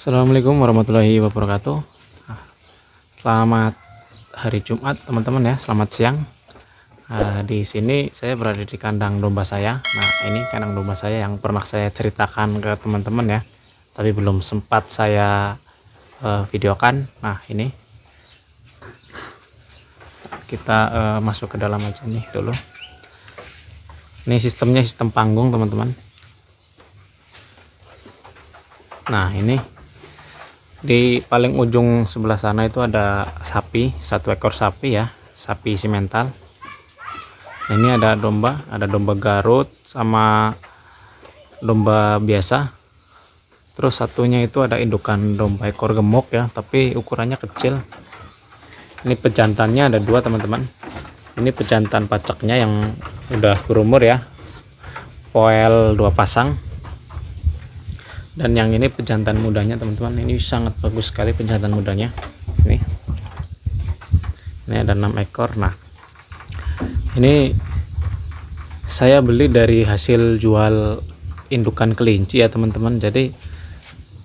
Assalamualaikum warahmatullahi wabarakatuh. Selamat hari Jumat teman-teman ya. Selamat siang. Di sini saya berada di kandang domba saya. Nah, ini kandang domba saya yang pernah saya ceritakan ke teman-teman ya, tapi belum sempat saya videokan. Nah, ini kita masuk ke dalam aja nih dulu. Ini sistemnya sistem panggung teman-teman. Nah, ini di paling ujung sebelah sana itu ada sapi, satu ekor sapi ya, sapi simental. Ini ada domba Garut sama domba biasa. Terus satunya itu ada indukan domba ekor gemuk ya, tapi ukurannya kecil. Ini pejantannya ada dua teman-teman. Ini pejantan pacaknya yang udah berumur ya, poel 2 pasang. Dan yang ini pejantan mudanya teman-teman. Ini sangat bagus sekali pejantan mudanya. Ini ada 6 ekor. Nah, ini saya beli dari hasil jual indukan kelinci ya teman-teman. Jadi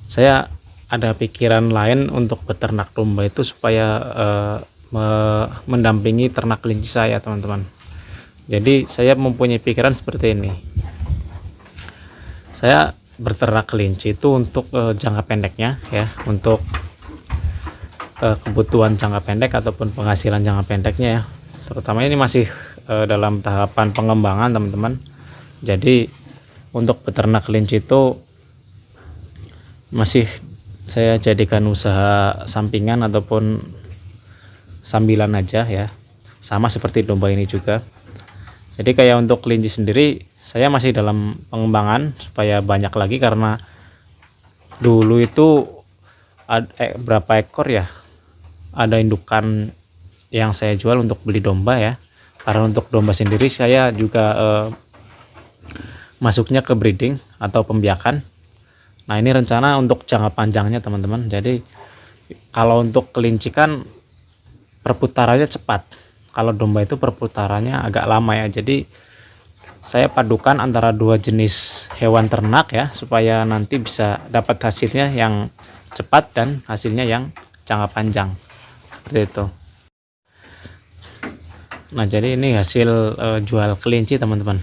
saya ada pikiran lain untuk beternak domba itu supaya mendampingi ternak kelinci saya teman-teman. Jadi saya mempunyai pikiran seperti ini. Saya berternak kelinci itu untuk jangka pendeknya ya, untuk kebutuhan jangka pendek ataupun penghasilan jangka pendeknya ya. Terutama ini masih dalam tahapan pengembangan teman-teman. Jadi untuk beternak kelinci itu masih saya jadikan usaha sampingan ataupun sambilan aja ya, sama seperti domba ini juga. Jadi kayak untuk kelinci sendiri saya masih dalam pengembangan supaya banyak lagi, karena dulu itu berapa ekor ya, ada indukan yang saya jual untuk beli domba ya. Karena untuk domba sendiri saya juga masuknya ke breeding atau pembiakan. Nah, ini rencana untuk jangka panjangnya teman-teman. Jadi kalau untuk kelinci kan perputarannya cepat, kalau domba itu perputarannya agak lama ya. Jadi saya padukan antara dua jenis hewan ternak ya, supaya nanti bisa dapat hasilnya yang cepat dan hasilnya yang jangka panjang, seperti itu. Nah, jadi ini hasil jual kelinci teman-teman.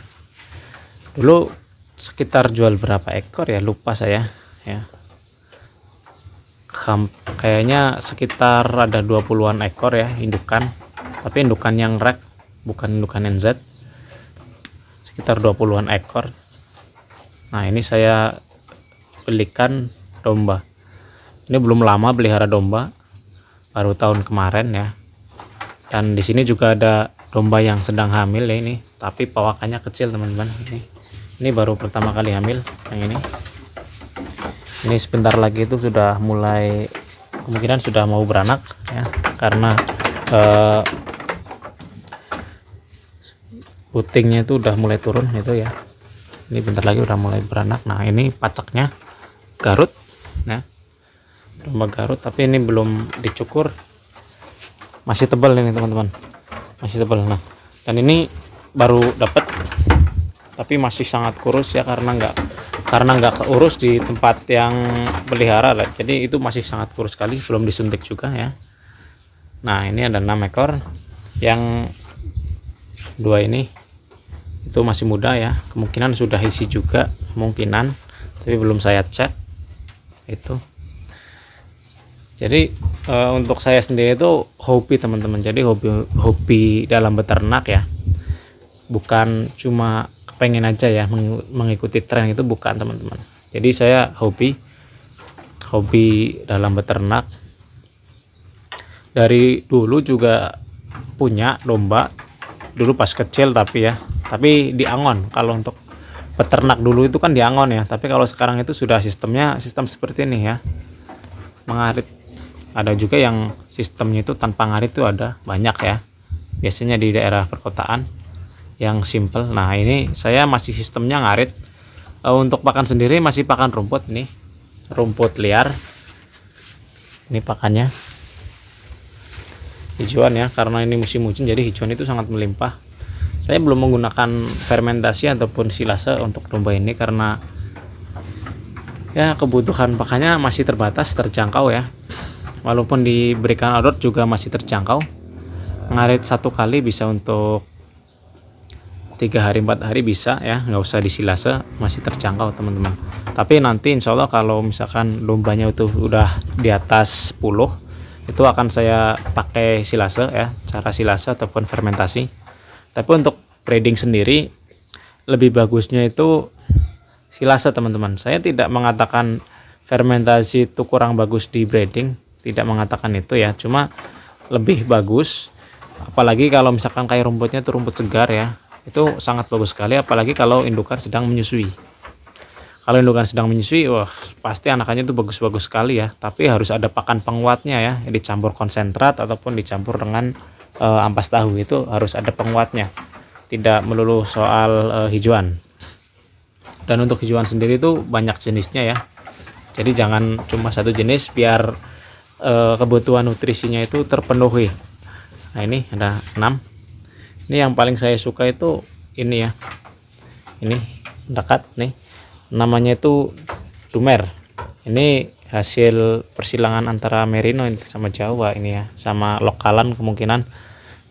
Dulu sekitar jual berapa ekor ya, lupa saya ya. Kayaknya sekitar ada 20-an ekor ya indukan, tapi indukan yang rek, bukan indukan NZ. Sekitar 20-an ekor. Nah, ini saya belikan domba. Ini belum lama pelihara domba, baru tahun kemarin ya. Dan di sini juga ada domba yang sedang hamil ya ini, tapi pawakannya kecil teman-teman. Ini baru pertama kali hamil yang ini. Ini sebentar lagi itu sudah mulai, kemungkinan sudah mau beranak ya, karena putingnya itu udah mulai turun itu ya. Ini bentar lagi udah mulai beranak. Nah, ini pacaknya Garut ya, domba Garut, tapi ini belum dicukur, masih tebal ini teman-teman, masih tebal. Nah, dan ini baru dapat, tapi masih sangat kurus ya, karena nggak keurus di tempat yang pelihara lah. Jadi itu masih sangat kurus sekali, belum disuntik juga ya. Nah, ini ada 6 ekor. Yang dua ini itu masih muda ya, kemungkinan sudah isi juga, kemungkinan, tapi belum saya cek itu. Jadi untuk saya sendiri itu hobi teman-teman. Jadi hobi dalam beternak ya, bukan cuma kepengen aja ya mengikuti tren, itu bukan teman-teman. Jadi saya hobi dalam beternak. Dari dulu juga punya domba dulu pas kecil, tapi di angon. Kalau untuk peternak dulu itu kan di angon ya, tapi kalau sekarang itu sudah sistem seperti ini ya, mengarit. Ada juga yang sistemnya itu tanpa ngarit, itu ada banyak ya, biasanya di daerah perkotaan yang simple. Nah, ini saya masih sistemnya ngarit. Untuk pakan sendiri masih pakan rumput, ini rumput liar, ini pakannya hijauan ya, karena ini musim hujan jadi hijauan itu sangat melimpah. Saya belum menggunakan fermentasi ataupun silase untuk domba ini, karena ya kebutuhan pakannya masih terbatas, terjangkau ya. Walaupun diberikan odot juga masih terjangkau. Ngarit 1 kali bisa untuk 3 hari 4 hari bisa ya, nggak usah disilase, masih terjangkau teman-teman. Tapi nanti insya Allah kalau misalkan dombanya itu udah di atas 10, itu akan saya pakai silase ya, cara silase ataupun fermentasi. Tapi untuk breeding sendiri lebih bagusnya itu silase teman-teman. Saya tidak mengatakan fermentasi itu kurang bagus di breeding, tidak mengatakan itu ya, cuma lebih bagus apalagi kalau misalkan kayak rumputnya itu rumput segar ya, itu sangat bagus sekali, apalagi kalau indukan sedang menyusui. Kalau indukan sedang menyusui, wah pasti anakannya itu bagus-bagus sekali ya, tapi harus ada pakan penguatnya ya, dicampur konsentrat ataupun dicampur dengan ampas tahu, itu harus ada penguatnya, tidak melulu soal hijauan. Dan untuk hijauan sendiri itu banyak jenisnya ya, jadi jangan cuma satu jenis biar kebutuhan nutrisinya itu terpenuhi. Nah ini ada 6. Ini yang paling saya suka itu ini ya, ini dekat nih, namanya itu Dumer. Ini hasil persilangan antara Merino sama Jawa ini ya, sama lokalan kemungkinan.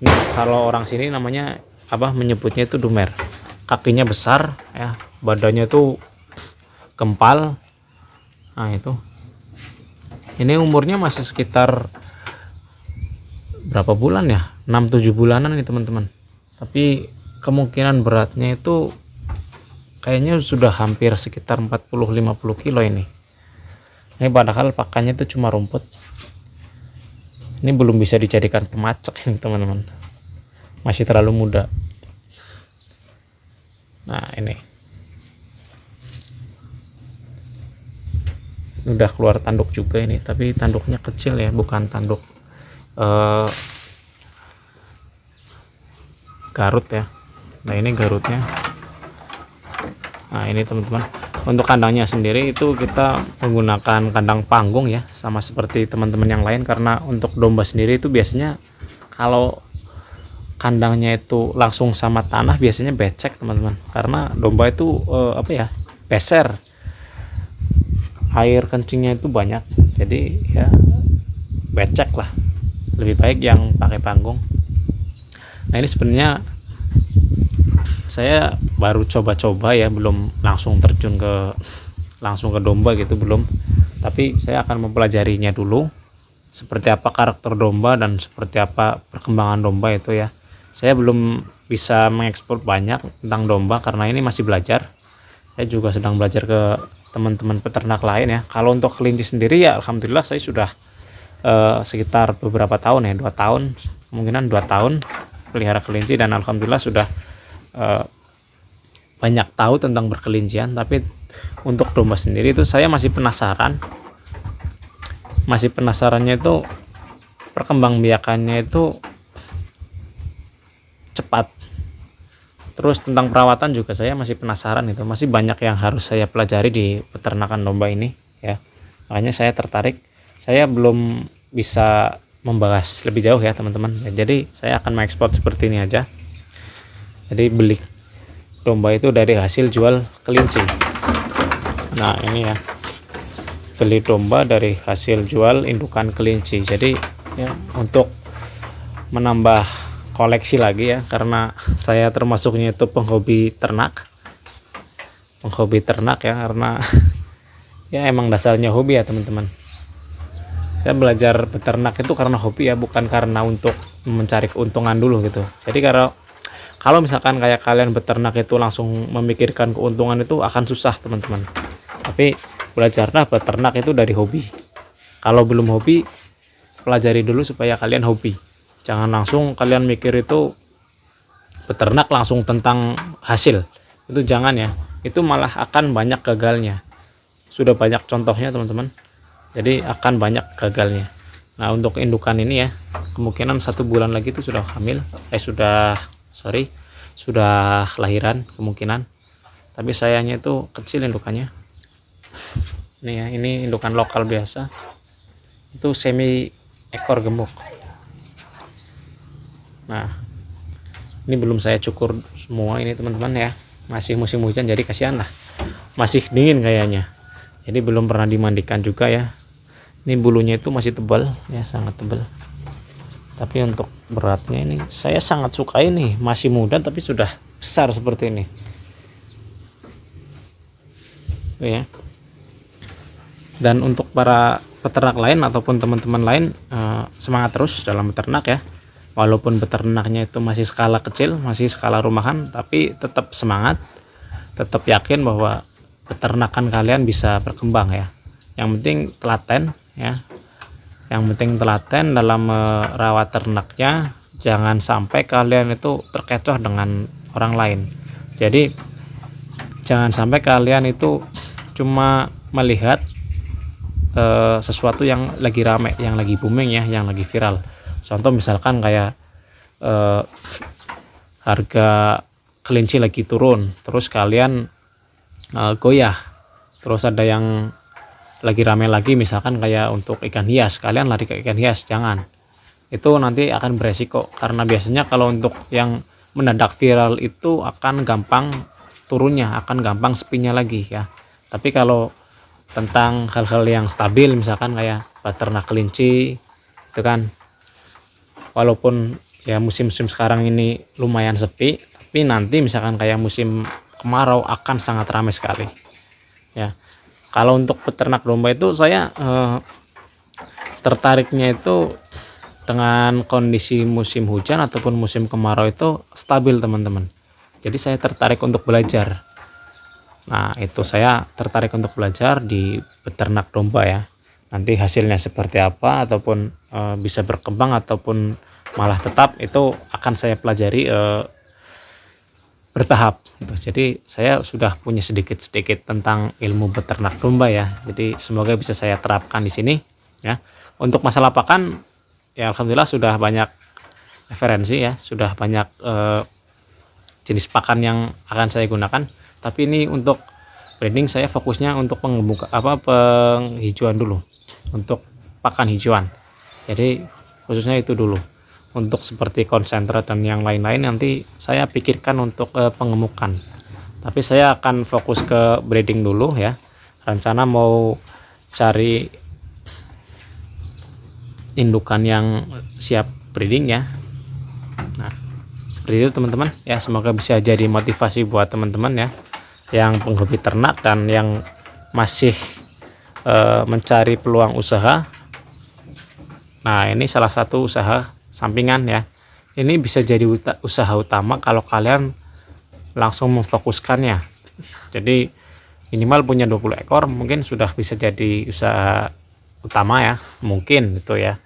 Ini kalau orang sini namanya apa, menyebutnya itu Dumer. Kakinya besar ya, badannya itu gempal. Nah itu, ini umurnya masih sekitar berapa bulan ya, 6-7 bulanan nih teman-teman. Tapi kemungkinan beratnya itu kayaknya sudah hampir sekitar 40-50 kilo ini. Ini padahal pakannya itu cuma rumput. Ini belum bisa dijadikan pemacak ini teman-teman, masih terlalu muda. Nah ini udah keluar tanduk juga ini, tapi tanduknya kecil ya, bukan tanduk Garut ya. Nah ini Garutnya. Nah ini teman-teman, untuk kandangnya sendiri itu kita menggunakan kandang panggung ya, sama seperti teman-teman yang lain, karena untuk domba sendiri itu biasanya kalau kandangnya itu langsung sama tanah biasanya becek teman-teman, karena domba itu apa ya, peser, air kencingnya itu banyak, jadi ya becek lah. Lebih baik yang pakai panggung. Nah ini sebenarnya saya baru coba-coba ya, belum langsung terjun ke domba gitu, belum. Tapi saya akan mempelajarinya dulu, seperti apa karakter domba dan seperti apa perkembangan domba itu ya. Saya belum bisa mengekspor banyak tentang domba karena ini masih belajar. Saya juga sedang belajar ke teman-teman peternak lain ya. Kalau untuk kelinci sendiri ya alhamdulillah saya sudah sekitar beberapa tahun ya, 2 tahun, kemungkinan 2 tahun pelihara kelinci, dan alhamdulillah sudah banyak tahu tentang berkelincian. Tapi untuk domba sendiri itu saya masih penasarannya itu perkembangbiakannya itu cepat. Terus tentang perawatan juga saya masih penasaran, itu masih banyak yang harus saya pelajari di peternakan domba ini ya. Makanya saya tertarik. Saya belum bisa membahas lebih jauh ya teman-teman ya, jadi saya akan mengekspor seperti ini aja. Jadi beli domba itu dari hasil jual kelinci. Nah ini ya, beli domba dari hasil jual indukan kelinci. Jadi ya untuk menambah koleksi lagi ya, karena saya termasuknya itu penghobi ternak ya, karena ya emang dasarnya hobi ya teman-teman. Saya belajar beternak itu karena hobi ya, bukan karena untuk mencari keuntungan dulu gitu. Jadi kalau misalkan kayak kalian beternak itu langsung memikirkan keuntungan itu akan susah teman-teman. Tapi belajarlah beternak itu dari hobi. Kalau belum hobi, pelajari dulu supaya kalian hobi. Jangan langsung kalian mikir itu beternak langsung tentang hasil. Itu jangan ya. Itu malah akan banyak gagalnya. Sudah banyak contohnya teman-teman. Jadi akan banyak gagalnya. Nah untuk indukan ini ya, kemungkinan 1 bulan lagi itu sudah hamil, sudah lahiran kemungkinan. Tapi sayangnya itu kecil indukannya. Ini ya, ini indukan lokal biasa. Itu semi ekor gemuk. Nah ini belum saya cukur semua ini teman-teman ya, masih musim hujan jadi kasihan lah, masih dingin kayaknya. jadi belum pernah dimandikan juga ya. Ini bulunya itu masih tebal ya, sangat tebal. Tapi untuk beratnya ini saya sangat suka, ini masih muda tapi sudah besar seperti ini ya. Dan untuk para peternak lain ataupun teman-teman lain, semangat terus dalam beternak ya. Walaupun beternaknya itu masih skala kecil, masih skala rumahan, tapi tetap semangat, tetap yakin bahwa peternakan kalian bisa berkembang ya. Yang penting telaten ya, yang penting telaten dalam merawat ternaknya. Jangan sampai kalian itu terkecoh dengan orang lain. Jadi jangan sampai kalian itu cuma melihat sesuatu yang lagi rame, yang lagi booming ya, yang lagi viral. Contoh misalkan kayak harga kelinci lagi turun, terus kalian goyah. Terus ada yang lagi rame lagi, misalkan kayak untuk ikan hias, kalian lari ke ikan hias. Jangan, itu nanti akan beresiko, karena biasanya kalau untuk yang mendadak viral itu akan gampang turunnya, akan gampang sepinya lagi ya. Tapi kalau tentang hal-hal yang stabil, misalkan kayak peternak kelinci itu kan, walaupun ya musim-musim sekarang ini lumayan sepi, tapi nanti misalkan kayak musim kemarau akan sangat ramai sekali ya. Kalau untuk peternak domba itu saya tertariknya itu dengan kondisi musim hujan ataupun musim kemarau itu stabil teman-teman. Jadi saya tertarik untuk belajar. Nah, itu saya tertarik untuk belajar di beternak domba ya. Nanti hasilnya seperti apa, ataupun bisa berkembang ataupun malah tetap, itu akan saya pelajari bertahap gitu. Jadi saya sudah punya sedikit-sedikit tentang ilmu beternak domba ya. Jadi semoga bisa saya terapkan di sini ya. Untuk masalah pakan ya, alhamdulillah sudah banyak referensi ya, sudah banyak jenis pakan yang akan saya gunakan. Tapi ini untuk breeding saya fokusnya untuk penghijauan dulu, untuk pakan hijauan. Jadi khususnya itu dulu. Untuk seperti konsentrat dan yang lain-lain nanti saya pikirkan untuk pengemukan. Tapi saya akan fokus ke breeding dulu ya. Rencana mau cari indukan yang siap breeding ya. Nah, seperti itu teman-teman ya. Semoga bisa jadi motivasi buat teman-teman ya, yang penghobi ternak dan yang masih mencari peluang usaha. Nah, ini salah satu usaha sampingan ya. Ini bisa jadi usaha utama kalau kalian langsung memfokuskannya. Jadi minimal punya 20 ekor mungkin sudah bisa jadi usaha utama ya, mungkin itu ya.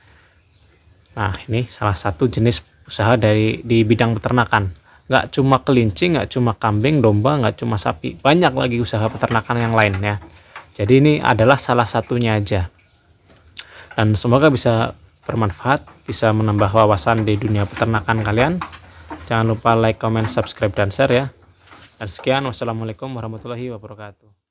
Nah, ini salah satu jenis usaha di bidang peternakan. Nggak cuma kelinci, nggak cuma kambing, domba, nggak cuma sapi, banyak lagi usaha peternakan yang lain ya. Jadi ini adalah salah satunya aja. Dan semoga bisa bermanfaat, bisa menambah wawasan di dunia peternakan kalian. Jangan lupa like, comment, subscribe, dan share ya. Dan sekian, wassalamualaikum warahmatullahi wabarakatuh.